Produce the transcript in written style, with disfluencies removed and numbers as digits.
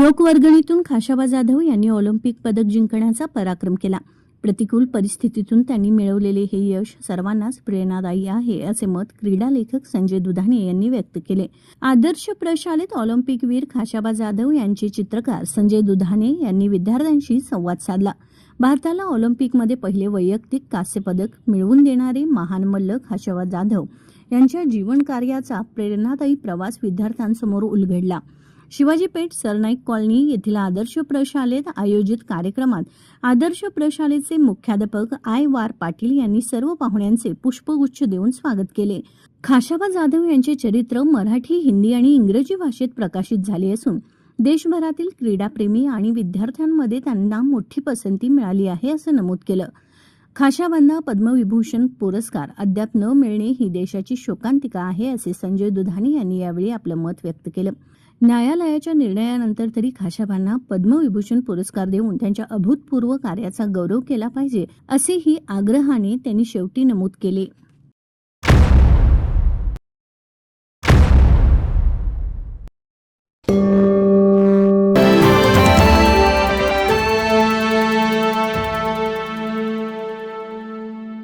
लोकवर्गणीतून खाशाबा जाधव यांनी ऑलिम्पिक पदक जिंकण्याचा पराक्रम केला. प्रतिकूल परिस्थितीतून त्यांनी मिळवलेले हे यश सर्वांनाच प्रेरणादायी आहे, असे मत क्रीडा लेखक संजय दुधाणे यांनी व्यक्त केले. आदर्श प्रशालेत ऑलिम्पिकवीर खाशाबा जाधव यांचे चित्रकार संजय दुधाणे यांनी विद्यार्थ्यांशी संवाद साधला. भारताला ऑलिम्पिकमध्ये पहिले वैयक्तिक कांस्य पदक मिळवून देणारे महान मल्ल खाशाबा जाधव यांच्या जीवन कार्याचा प्रेरणादायी प्रवास विद्यार्थ्यांसमोर उलगडला. शिवाजी पेठ सरनाईक कॉलनी येथील आदर्श प्रशालेत आयोजित कार्यक्रमात आदर्श प्रशालेचे मुख्याध्यापक वार पाटील यांनी सर्व पाहुण्यांचे पुष्पगुच्छ देऊन स्वागत केले. खाशाबा जाधव यांचे चरित्र मराठी, हिंदी आणि इंग्रजी भाषेत प्रकाशित झाले असून देशभरातील क्रीडाप्रेमी आणि विद्यार्थ्यांमध्ये त्यांना मोठी पसंती मिळाली आहे, असं नमूद केलं. खाशाबांना पद्मविभूषण पुरस्कार अद्याप न मिळणे ही देशाची शोकांतिका आहे, असे संजय दुधाणे यांनी यावेळी आपलं मत व्यक्त केलं. न्यायालयाच्या निर्णयानंतर तरी खाशाबांना पद्मविभूषण पुरस्कार देऊन त्यांच्या अभूतपूर्व कार्याचा गौरव केला पाहिजे, असेही आग्रहाने त्यांनी शेवटी नमूद केले.